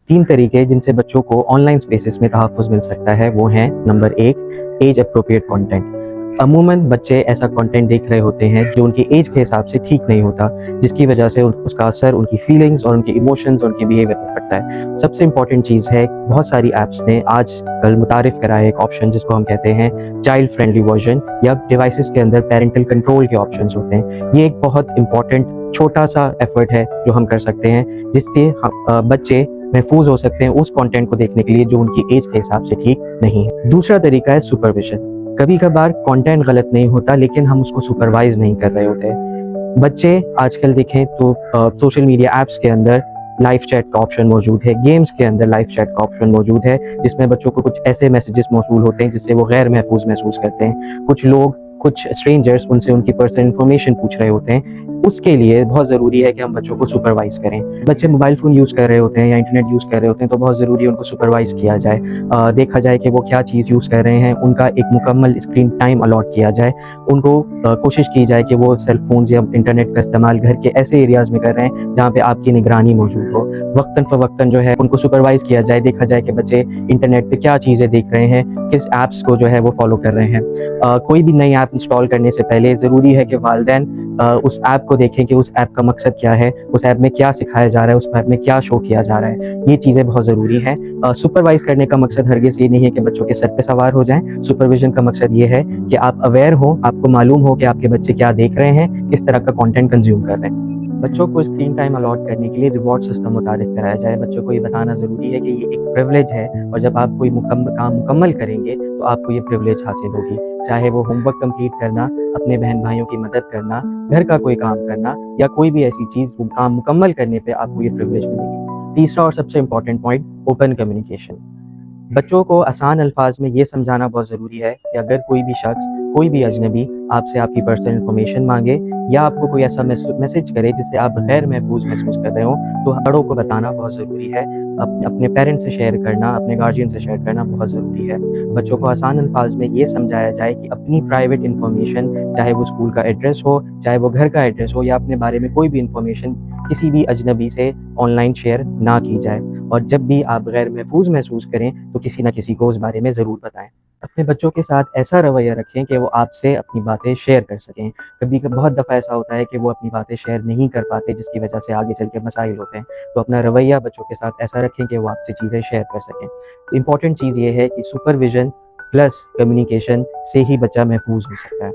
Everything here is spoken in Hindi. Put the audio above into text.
3 तरीके जिनसे बच्चों को ऑनलाइन स्पेसेस में तहफ़्फ़ुज़ मिल सकता है वो हैं नंबर 1 एज एप्रोप्रिएट कंटेंट। अमूमन बच्चे ऐसा कंटेंट देख रहे होते हैं जो उनकी एज के हिसाब से ठीक नहीं होता, जिसकी वजह से उसका असर उनकी फीलिंग्स और उनके इमोशंस और उनके बिहेवियर पे पड़ता है। सबसे इम्पोर्टेंट चीज़ है, बहुत सारी ऐप्स ने आजकल मुतारिफ़ करा है एक ऑप्शन जिसको हम कहते हैं चाइल्ड फ्रेंडली वर्ज़न, या डिवाइसेज़ के अंदर पैरेंटल कंट्रोल के ऑप्शंस होते हैं। ये एक बहुत इम्पोर्टेंट छोटा-सा एफ़र्ट है जो हम कर सकते हैं, जिससे बच्चे महफूज हो सकते हैं उस कंटेंट को देखने के लिए जो उनकी एज के हिसाब से ठीक नहीं है। दूसरा तरीका है सुपरविजन। कभी-कभार कंटेंट गलत नहीं होता, लेकिन हम उसको सुपरवाइज़ नहीं कर रहे होते। बच्चे आजकल देखें तो सोशल मीडिया ऐप्स के अंदर लाइव चैट का ऑप्शन मौजूद है, गेम्स के अंदर लाइव चैट का ऑप्शन मौजूद है, जिसमें बच्चों को कुछ ऐसे मैसेजेस मौसूल होते हैं जिससे वो गैर महफूज महसूस करते हैं। कुछ लोग, कुछ स्ट्रेंजर्स उनसे उनकी पर्सनल इन्फॉर्मेशन पूछ रहे होते हैं। उसके लिए बहुत ज़रूरी है कि हम बच्चों को सुपरवाइज़ करें। बच्चे मोबाइल फ़ोन यूज़ कर रहे होते हैं या इंटरनेट यूज़ कर रहे होते हैं, तो बहुत ज़रूरी है उनको सुपरवाइज़ किया जाए। देखा जाए कि वो क्या चीज़ यूज़ कर रहे हैं, उनका एक मुकम्मल स्क्रीन टाइम अलॉट किया जाए। उनको कोशिश की जाए कि वो सेल फ़ोन्स या इंटरनेट का इस्तेमाल घर के ऐसे एरियाज़ में कर रहे हैं जहाँ पे आपकी निगरानी मौजूद हो। वक़्तन-फ़वक़्तन जो है उनको सुपरवाइज़ किया जाए, देखा जाए कि बच्चे इंटरनेट पे क्या चीज़ें देख रहे हैं, किस ऐप्स को जो है वो फ़ॉलो कर रहे हैं। कोई भी नई ऐप इंस्टॉल करने से पहले ज़रूरी है कि वालिदैन उस ऐप को देखें कि उस ऐप का मकसद क्या है, उस ऐप में क्या सिखाया जा रहा है, उस ऐप में क्या शो किया जा रहा है। ये चीज़ें बहुत ज़रूरी हैं। सुपरवाइज़ करने का मकसद हरगिज़ ये नहीं है कि बच्चों के सर पे सवार हो जाएँ। सुपरविज़न का मकसद ये है कि आप अवेयर हो, आपको मालूम हो कि आपके बच्चे क्या देख रहे हैं, किस तरह का कंटेंट कंज़्यूम कर रहे हैं। बच्चों को स्क्रीन टाइम अलॉट करने के लिए रिवॉर्ड सिस्टम मुतारिफ़ कराया जाए। बच्चों को ये बताना ज़रूरी है कि ये एक प्रिविलेज है, और जब आप कोई काम मुकम्मल करेंगे, तो आपको ये प्रिविलेज हासिल होगी। चाहे वो होमवर्क कंप्लीट करना, अपने बहन-भाइयों की मदद करना, घर का कोई काम करना, या कोई भी ऐसी चीज़, वो काम मुकम्मल करने पे आपको ये प्रिविलेज मिलेगी। तीसरा और सबसे इम्पोर्टेंट पॉइंट, ओपन कम्युनिकेशन। बच्चों को आसान अल्फाज में ये समझाना बहुत ज़रूरी है कि अगर कोई भी शख्स, कोई भी अजनबी आपसे आपकी पर्सनल इन्फॉर्मेशन मांगे या आपको कोई ऐसा मैसेज करे जिससे आप गैर महफूज महसूस कर रहे हो, तो बड़ों को बताना बहुत ज़रूरी है। अपने पेरेंट्स से शेयर करना, अपने गार्जियन से शेयर करना बहुत ज़रूरी है। बच्चों को आसान अल्फाज में ये समझाया जाए कि अपनी प्राइवेट इन्फॉर्मेशन, चाहे वो स्कूल का एड्रेस हो, चाहे वो घर का एड्रेस हो, या अपने बारे में कोई भी इन्फॉर्मेशन किसी भी अजनबी से ऑनलाइन शेयर ना की जाए। और जब भी आप गैर महफूज महसूस करें, तो किसी न किसी को उस बारे में ज़रूर बताएँ। अपने बच्चों के साथ ऐसा रवैया रखें कि वो आपसे अपनी बातें शेयर कर सकें। बहुत दफ़ा ऐसा होता है कि वो अपनी बातें शेयर नहीं कर पाते, जिसकी वजह से आगे चल के मसाइल होते हैं। तो अपना रवैया बच्चों के साथ ऐसा रखें कि वो आपसे चीज़ें शेयर कर सकें। इम्पोर्टेंट चीज़ ये है कि सुपरविज़न प्लस कम्युनिकेशन से ही बच्चा महफूज हो सकता है।